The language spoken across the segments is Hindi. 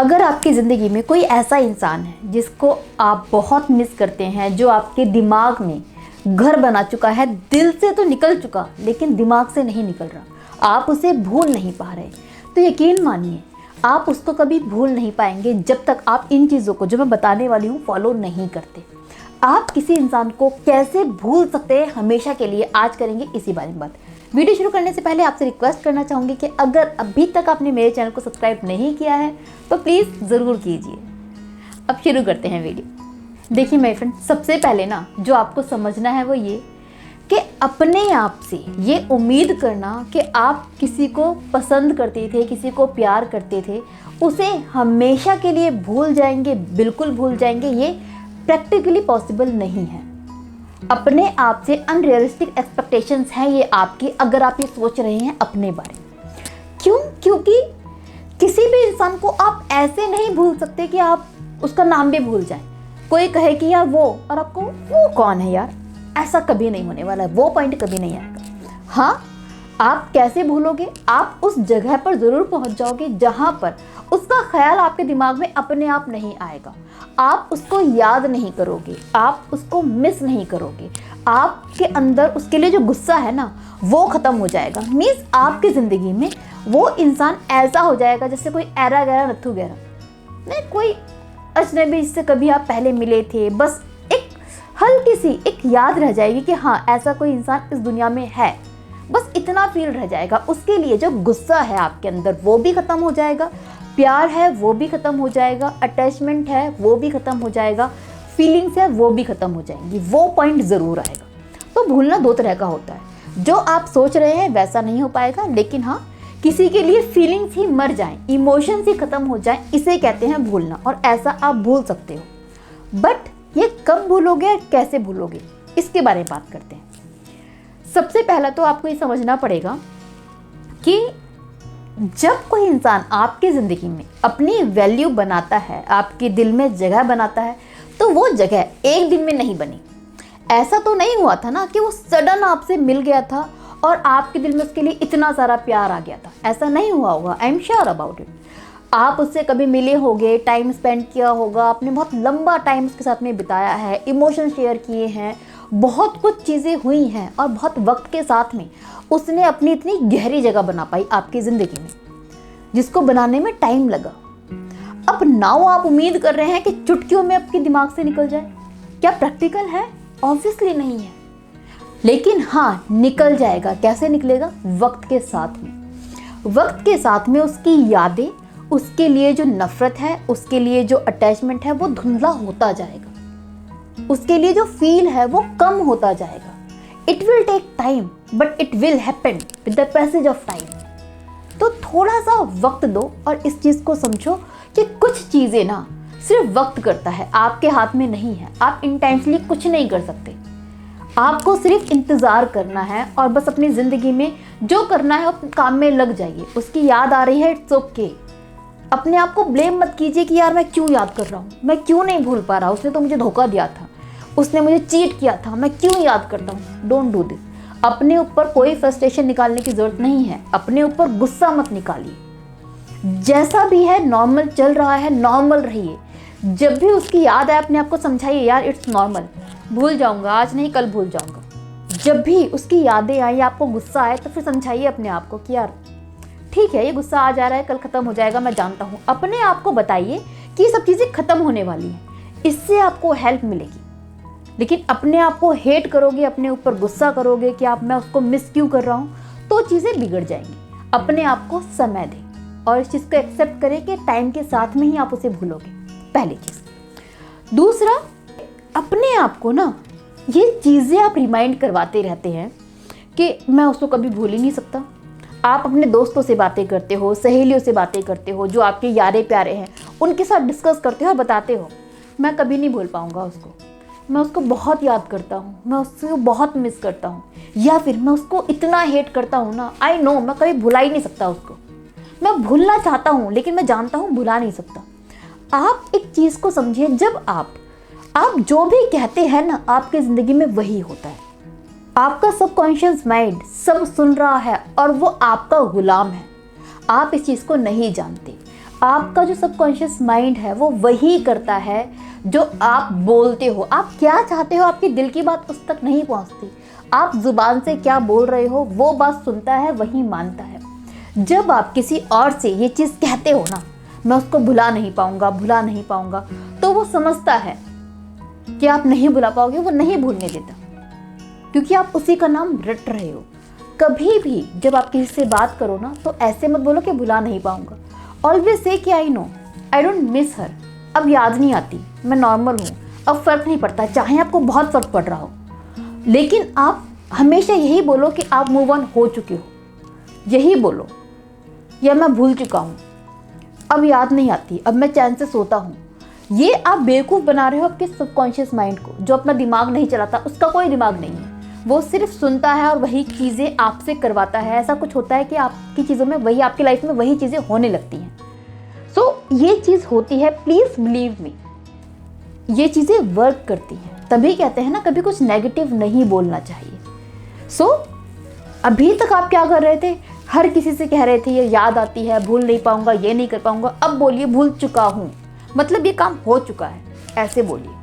अगर आपकी ज़िंदगी में कोई ऐसा इंसान है जिसको आप बहुत मिस करते हैं, जो आपके दिमाग में घर बना चुका है, दिल से तो निकल चुका लेकिन दिमाग से नहीं निकल रहा, आप उसे भूल नहीं पा रहे, तो यकीन मानिए आप उसको कभी भूल नहीं पाएंगे जब तक आप इन चीज़ों को जो मैं बताने वाली हूँ फॉलो नहीं करते। आप किसी इंसान को कैसे भूल सकते हैं हमेशा के लिए, आज करेंगे इसी बारे में बात। वीडियो शुरू करने से पहले आपसे रिक्वेस्ट करना चाहूँगी कि अगर अभी तक आपने मेरे चैनल को सब्सक्राइब नहीं किया है तो प्लीज़ ज़रूर कीजिए। अब शुरू करते हैं वीडियो। देखिए मेरे फ्रेंड, सबसे पहले ना जो आपको समझना है वो ये कि अपने आप से ये उम्मीद करना कि आप किसी को पसंद करते थे, किसी को प्यार करते थे, उसे हमेशा के लिए भूल जाएंगे, बिल्कुल भूल जाएंगे, ये प्रैक्टिकली पॉसिबल नहीं है। अपने आप से अनरियलिस्टिक एक्सपेक्टेशंस हैं ये आपकी, अगर आप ये सोच रहे हैं अपने बारे में। क्यों? क्योंकि किसी भी इंसान को आप ऐसे नहीं भूल सकते कि आप उसका नाम भी भूल जाएं। कोई कहे कि यार वो, और आपको वो कौन है यार, ऐसा कभी नहीं होने वाला है, वो पॉइंट कभी नहीं आएगा। हाँ, आप कैसे भूलोगे? आप उस जगह पर ज़रूर पहुंच जाओगे जहां पर उसका ख्याल आपके दिमाग में अपने आप नहीं आएगा। आप उसको याद नहीं करोगे, आप उसको मिस नहीं करोगे, आपके अंदर उसके लिए जो गुस्सा है ना वो ख़त्म हो जाएगा। मीन्स आपकी ज़िंदगी में वो इंसान ऐसा हो जाएगा जैसे कोई ऐरा गैरा नथु गैरा, नहीं कोई अजनबी जिससे कभी आप पहले मिले थे, बस एक हल्की सी एक याद रह जाएगी कि हाँ ऐसा कोई इंसान इस दुनिया में है, बस इतना फील रह जाएगा। उसके लिए जो गुस्सा है आपके अंदर वो भी ख़त्म हो जाएगा, प्यार है वो भी ख़त्म हो जाएगा, अटैचमेंट है वो भी ख़त्म हो जाएगा, फीलिंग्स है वो भी ख़त्म हो जाएंगी, वो पॉइंट ज़रूर आएगा। तो भूलना दो तरह का होता है, जो आप सोच रहे हैं वैसा नहीं हो पाएगा, लेकिन हाँ किसी के लिए फीलिंग्स ही मर जाएं, इमोशंस ही ख़त्म हो जाएं, इसे कहते हैं भूलना, और ऐसा आप भूल सकते हो। बट ये कब भूलोगे, कैसे भूलोगे, इसके बारे में बात करते हैं। सबसे पहला तो आपको ये समझना पड़ेगा कि जब कोई इंसान आपकी ज़िंदगी में अपनी वैल्यू बनाता है, आपके दिल में जगह बनाता है, तो वो जगह एक दिन में नहीं बनी। ऐसा तो नहीं हुआ था ना कि वो सडन आपसे मिल गया था और आपके दिल में उसके लिए इतना सारा प्यार आ गया था, ऐसा नहीं हुआ होगा। I am sure about it. आप उससे कभी मिले होंगे, टाइम स्पेंड किया होगा, आपने बहुत लंबा टाइम उसके साथ में बिताया है, इमोशन शेयर किए हैं, बहुत कुछ चीज़ें हुई हैं, और बहुत वक्त के साथ में उसने अपनी इतनी गहरी जगह बना पाई आपकी ज़िंदगी में, जिसको बनाने में टाइम लगा। अब नाउ आप उम्मीद कर रहे हैं कि चुटकियों में आपके दिमाग से निकल जाए। क्या प्रैक्टिकल है? ऑब्वियसली नहीं है, लेकिन हाँ निकल जाएगा। कैसे निकलेगा? वक्त के साथ में। वक्त के साथ में उसकी यादें, उसके लिए जो नफ़रत है, उसके लिए जो अटैचमेंट है वो धुंधला होता जाएगा, उसके लिए जो फील है वो कम होता जाएगा। It will take time but it will happen with the passage of time. तो थोड़ा सा वक्त दो और इस चीज़ को समझो कि कुछ चीज़ें ना सिर्फ वक्त करता है, आपके हाथ में नहीं है। आप इंटेंशनली कुछ नहीं कर सकते, आपको सिर्फ इंतज़ार करना है और बस अपनी ज़िंदगी में जो करना है अपने काम में लग जाइए। उसकी याद आ रही है, इट्स ओके। अपने आप को ब्लेम मत कीजिए कि यार मैं क्यों याद कर रहा हूँ, मैं क्यों नहीं भूल पा रहा, उसने तो मुझे धोखा दिया था, उसने मुझे चीट किया था, मैं क्यों याद करता हूँ। Don't do this. अपने ऊपर कोई फ्रस्ट्रेशन निकालने की ज़रूरत नहीं है, अपने ऊपर गुस्सा मत निकालिए। जैसा भी है नॉर्मल चल रहा है, नॉर्मल रहिए। जब भी उसकी याद आए अपने आप को समझाइए यार इट्स नॉर्मल, भूल जाऊँगा, आज नहीं कल भूल जाऊँगा। जब भी उसकी यादें आए या आपको गुस्सा आए तो फिर समझाइए अपने आप को कि यार ठीक है ये गुस्सा आ जा रहा है, कल ख़त्म हो जाएगा, मैं जानता हूँ। अपने आप को बताइए कि ये सब चीज़ें ख़त्म होने वाली हैं, इससे आपको हेल्प मिलेगी। लेकिन अपने आप को हेट करोगे, अपने ऊपर गुस्सा करोगे कि आप मैं उसको मिस क्यों कर रहा हूँ, तो चीज़ें बिगड़ जाएंगी। अपने आप को समय दें और इस चीज़ को एक्सेप्ट करें कि टाइम के साथ में ही आप उसे भूलोगे, पहली चीज़। दूसरा, अपने आप को ना ये चीज़ें आप रिमाइंड करवाते रहते हैं कि मैं उसको कभी भूल ही नहीं सकता। आप अपने दोस्तों से बातें करते हो, सहेलियों से बातें करते हो, जो आपके यारे प्यारे हैं, उनके साथ डिस्कस करते हो और बताते हो मैं कभी नहीं भूल पाऊँगा उसको, मैं उसको बहुत याद करता हूँ, मैं उसको बहुत मिस करता हूँ, या फिर मैं उसको इतना हेट करता हूँ ना, आई नो मैं कभी भुला ही नहीं सकता उसको, मैं भूलना चाहता हूँ लेकिन मैं जानता हूँ भुला नहीं सकता। आप एक चीज़ को समझिए, जब आप जो भी कहते हैं ना आपकी ज़िंदगी में वही होता है। आपका सबकॉन्शियस माइंड सब सुन रहा है और वो आपका गुलाम है। आप इस चीज़ को नहीं जानते। आपका जो सबकॉन्शियस माइंड है वो वही करता है जो आप बोलते हो। आप क्या चाहते हो, आपके दिल की बात उस तक नहीं पहुंचती। आप जुबान से क्या बोल रहे हो वो बात सुनता है, वही मानता है। जब आप किसी और से ये चीज़ कहते हो ना, मैं उसको भुला नहीं पाऊंगा, तो वो समझता है कि आप नहीं भुला पाओगे, वो नहीं भूलने देता, क्योंकि आप उसी का नाम रट रहे हो। कभी भी जब आप किसी से बात करो ना, तो ऐसे मत बोलो कि भुला नहीं पाऊंगा। ऑलवेज से कि I know, I don't miss her, अब याद नहीं आती, मैं नॉर्मल हूँ, अब फर्क नहीं पड़ता, चाहे आपको बहुत फर्क पड़ रहा हो। लेकिन आप हमेशा यही बोलो कि आप मूव ऑन हो चुके हो, यही बोलो, या मैं भूल चुका हूँ, अब याद नहीं आती, अब मैं चैन से सोता हूँ। ये आप बेवकूफ़ बना रहे हो आपके सबकॉन्शियस माइंड को, जो अपना दिमाग नहीं चलाता, उसका कोई दिमाग नहीं है, वो सिर्फ सुनता है और वही चीज़ें आपसे करवाता है। ऐसा कुछ होता है कि आपकी चीज़ों में वही, आपकी लाइफ में वही चीज़ें होने लगती हैं। सो ये चीज़ होती है, प्लीज़ बिलीव मी, ये चीज़ें वर्क करती हैं। तभी कहते हैं ना, कभी कुछ नेगेटिव नहीं बोलना चाहिए। सो अभी तक आप क्या कर रहे थे, हर किसी से कह रहे थे ये याद आती है, भूल नहीं पाऊंगा, ये नहीं कर पाऊंगा। अब बोलिए भूल चुका हूँ, मतलब ये काम हो चुका है, ऐसे बोलिए।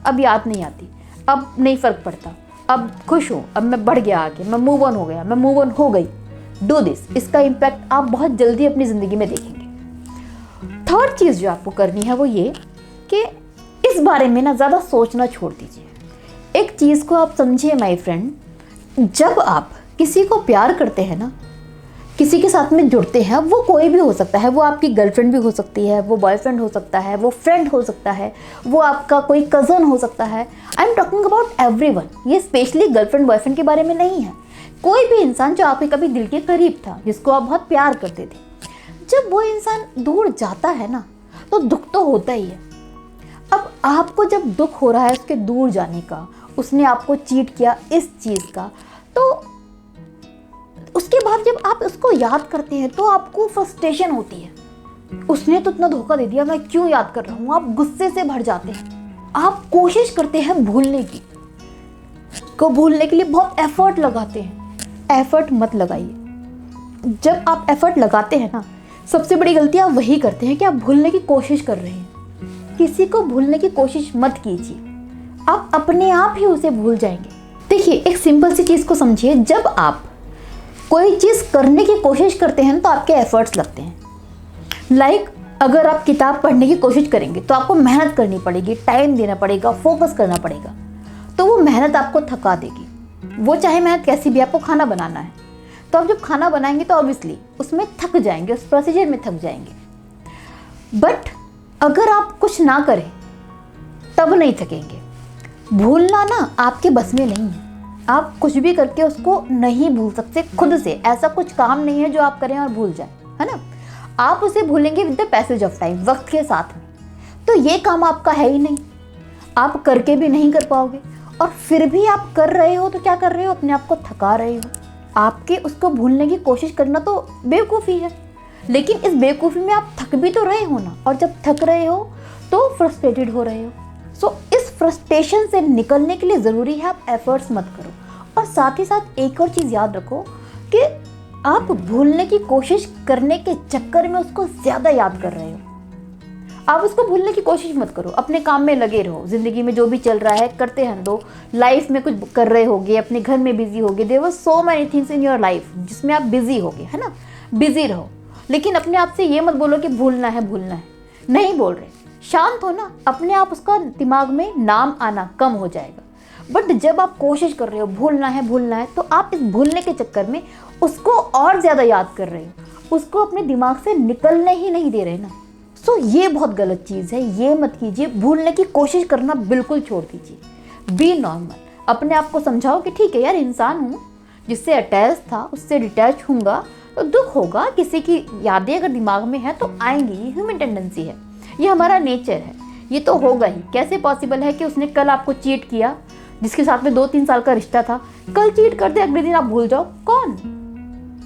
अब याद नहीं आती, अब नहीं फर्क पड़ता, अब खुश हूँ, अब मैं बढ़ गया आगे, मैं मूव ऑन हो गया, मैं मूव ऑन हो गई। डू दिस, इसका इम्पैक्ट आप बहुत जल्दी अपनी ज़िंदगी में देखेंगे। थर्ड चीज़ जो आपको करनी है वो ये कि इस बारे में ना ज़्यादा सोचना छोड़ दीजिए। एक चीज़ को आप समझिए माय फ्रेंड, जब आप किसी को प्यार करते हैं ना, किसी के साथ में जुड़ते हैं, वो कोई भी हो सकता है, वो आपकी गर्लफ्रेंड भी हो सकती है, वो बॉयफ्रेंड हो सकता है, वो फ्रेंड हो सकता है, वो आपका कोई कज़न हो सकता है। I am talking about everyone, ये स्पेशली गर्लफ्रेंड बॉयफ्रेंड के बारे में नहीं है। कोई भी इंसान जो आपके कभी दिल के करीब था, जिसको आप बहुत प्यार करते थे, जब वो इंसान दूर जाता है ना, तो दुख तो होता ही है। अब आपको जब दुख हो रहा है उसके दूर जाने का, उसने आपको चीट किया इस चीज़ का, तो उसके बाद जब आप उसको याद करते हैं तो आपको फ्रस्ट्रेशन होती है। उसने तो इतना धोखा दे दिया, मैं क्यों याद कर रहा हूँ। आप गुस्से से भर जाते हैं, आप कोशिश करते हैं भूलने की, को भूलने के लिए बहुत एफर्ट लगाते हैं। एफर्ट मत लगाइए। जब आप एफर्ट लगाते हैं ना, सबसे बड़ी गलती आप वही करते हैं कि आप भूलने की कोशिश कर रहे हैं। किसी को भूलने की कोशिश मत कीजिए, आप अपने आप ही उसे भूल जाएंगे। देखिए, एक सिंपल सी चीज़ को समझिए, जब आप कोई चीज़ करने की कोशिश करते हैं तो आपके एफर्ट्स लगते हैं। लाइक अगर आप किताब पढ़ने की कोशिश करेंगे तो आपको मेहनत करनी पड़ेगी, टाइम देना पड़ेगा, फोकस करना पड़ेगा, तो वो मेहनत आपको थका देगी। वो चाहे मेहनत कैसी भी, आपको खाना बनाना है, तो आप जब खाना बनाएंगे तो ऑब्वियसली उसमें थक जाएंगे, उस प्रोसीजर में थक जाएंगे। बट अगर आप कुछ ना करें तब नहीं थकेंगे। भूलना ना आपके बस में नहीं है, आप कुछ भी करके उसको नहीं भूल सकते खुद से। ऐसा कुछ काम नहीं है जो आप करें और भूल जाए, है ना। आप उसे भूलेंगे with the passage of time, वक्त के साथ में। तो ये काम आपका है ही नहीं, आप करके भी नहीं कर पाओगे। और फिर भी आप कर रहे हो तो क्या कर रहे हो, अपने आप को थका रहे हो। आपके उसको भूलने की कोशिश करना तो बेवकूफ़ी है, लेकिन इस बेवकूफ़ी में आप थक भी तो रहे हो ना। और जब थक रहे हो तो फ्रस्ट्रेटेड हो रहे हो। सो इस फ्रस्ट्रेशन से निकलने के लिए ज़रूरी है आप एफर्ट्स मत करो। और साथ ही साथ एक और चीज़ याद रखो कि आप भूलने की कोशिश करने के चक्कर में उसको ज़्यादा याद कर रहे हो। आप उसको भूलने की कोशिश मत करो, अपने काम में लगे रहो। ज़िंदगी में जो भी चल रहा है करते हैं दो, लाइफ में कुछ कर रहे होगे, अपने घर में बिजी होगे। There were so many things in your life जिसमें आप बिजी होगे, है ना। बिजी रहो, लेकिन अपने आप से ये मत बोलो कि भूलना है, नहीं बोल रहे। शांत हो ना, अपने आप उसका दिमाग में नाम आना कम हो जाएगा। बट जब आप कोशिश कर रहे हो भूलना है, तो आप इस भूलने के चक्कर में उसको और ज़्यादा याद कर रहे हो, उसको अपने दिमाग से निकलने ही नहीं दे रहे ना। सो ये बहुत गलत चीज़ है, ये मत कीजिए। भूलने की कोशिश करना बिल्कुल छोड़ दीजिए। बी नॉर्मल, अपने आप को समझाओ कि ठीक है यार, इंसान हूँ, जिससे अटैच था उससे डिटैच होऊंगा तो दुख होगा। किसी की यादें अगर दिमाग में है तो आएंगी, ये ह्यूमन टेंडेंसी है, ये हमारा नेचर है, ये तो होगा ही। कैसे पॉसिबल है कि उसने कल आपको चीट किया, जिसके साथ में 2-3 साल का रिश्ता था, कल चीट कर दे, अगले दिन आप भूल जाओ। कौन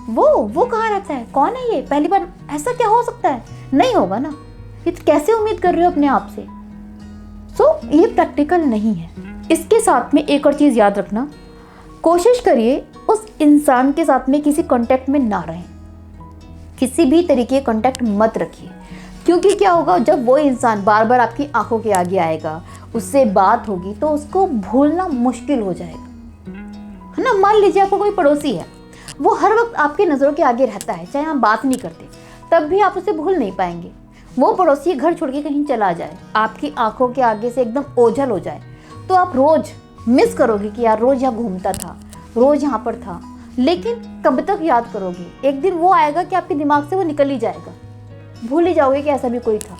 वो कहाँ रहता है, कौन है ये, पहली बार ऐसा क्या हो सकता है? नहीं होगा ना। ये तो कैसे उम्मीद कर रहे हो अपने आप से। सो ये प्रैक्टिकल नहीं है। इसके साथ में एक और चीज़ याद रखना, कोशिश करिए उस इंसान के साथ में किसी कांटेक्ट में ना रहें, किसी भी तरीके कांटेक्ट मत रखिए। क्योंकि क्या होगा, जब वो इंसान बार बार आपकी आंखों के आगे आएगा, उससे बात होगी, तो उसको भूलना मुश्किल हो जाएगा, है ना। मान लीजिए आपको कोई पड़ोसी है, वो हर वक्त आपकी नज़रों के आगे रहता है, चाहे आप बात नहीं करते तब भी आप उसे भूल नहीं पाएंगे। वो पड़ोसी घर छोड़ के कहीं चला जाए, आपकी आंखों के आगे से एकदम ओझल हो जाए, तो आप रोज़ मिस करोगे कि यार रोज़ यहाँ घूमता था, रोज़ यहाँ पर था, लेकिन कब तक याद करोगे। एक दिन वो आएगा कि आपके दिमाग से वो निकल ही जाएगा, भूल ही जाओगे कि ऐसा भी कोई था।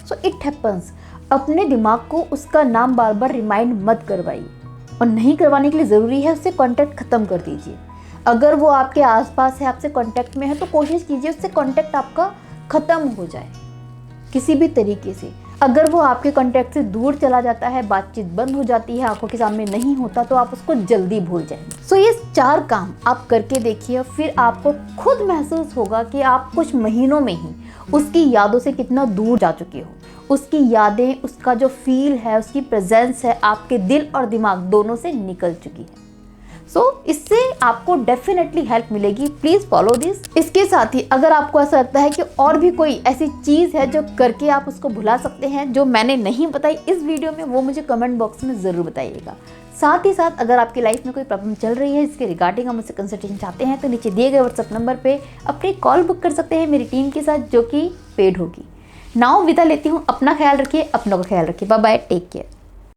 So it happens. अपने दिमाग को उसका नाम बार बार रिमाइंड मत करवाइए, और नहीं करवाने के लिए ज़रूरी है उससे कांटेक्ट ख़त्म कर दीजिए। अगर वो आपके आसपास है, आपसे कांटेक्ट में है, तो कोशिश कीजिए उससे कांटेक्ट आपका ख़त्म हो जाए किसी भी तरीके से। अगर वो आपके कांटेक्ट से दूर चला जाता है, बातचीत बंद हो जाती है, आंखों के सामने नहीं होता, तो आप उसको जल्दी भूल जाएंगे। सो ये 4 काम आप करके देखिए, फिर आपको खुद महसूस होगा कि आप कुछ महीनों में ही उसकी यादों से कितना दूर जा चुके हो। उसकी यादें, उसका जो फील है, उसकी प्रेजेंस है, आपके दिल और दिमाग दोनों से निकल चुकी है। सो इससे आपको डेफिनेटली हेल्प मिलेगी। Please follow this. इसके साथ ही अगर आपको ऐसा लगता है कि और भी कोई ऐसी चीज़ है जो करके आप उसको भुला सकते हैं, जो मैंने नहीं बताई इस वीडियो में, वो मुझे कमेंट बॉक्स में ज़रूर बताइएगा। साथ ही साथ अगर आपकी लाइफ में कोई प्रॉब्लम चल रही है, इसके रिगार्डिंग आप मुझसे कंसल्टेशन चाहते हैं, तो नीचे दिए गए व्हाट्सएप नंबर पर अपनी कॉल बुक कर सकते हैं मेरी टीम के साथ, जो कि पेड होगी। नाउ विदा लेती हूँ। अपना ख्याल रखिए, अपनों का ख्याल रखिए। Bye bye, take care.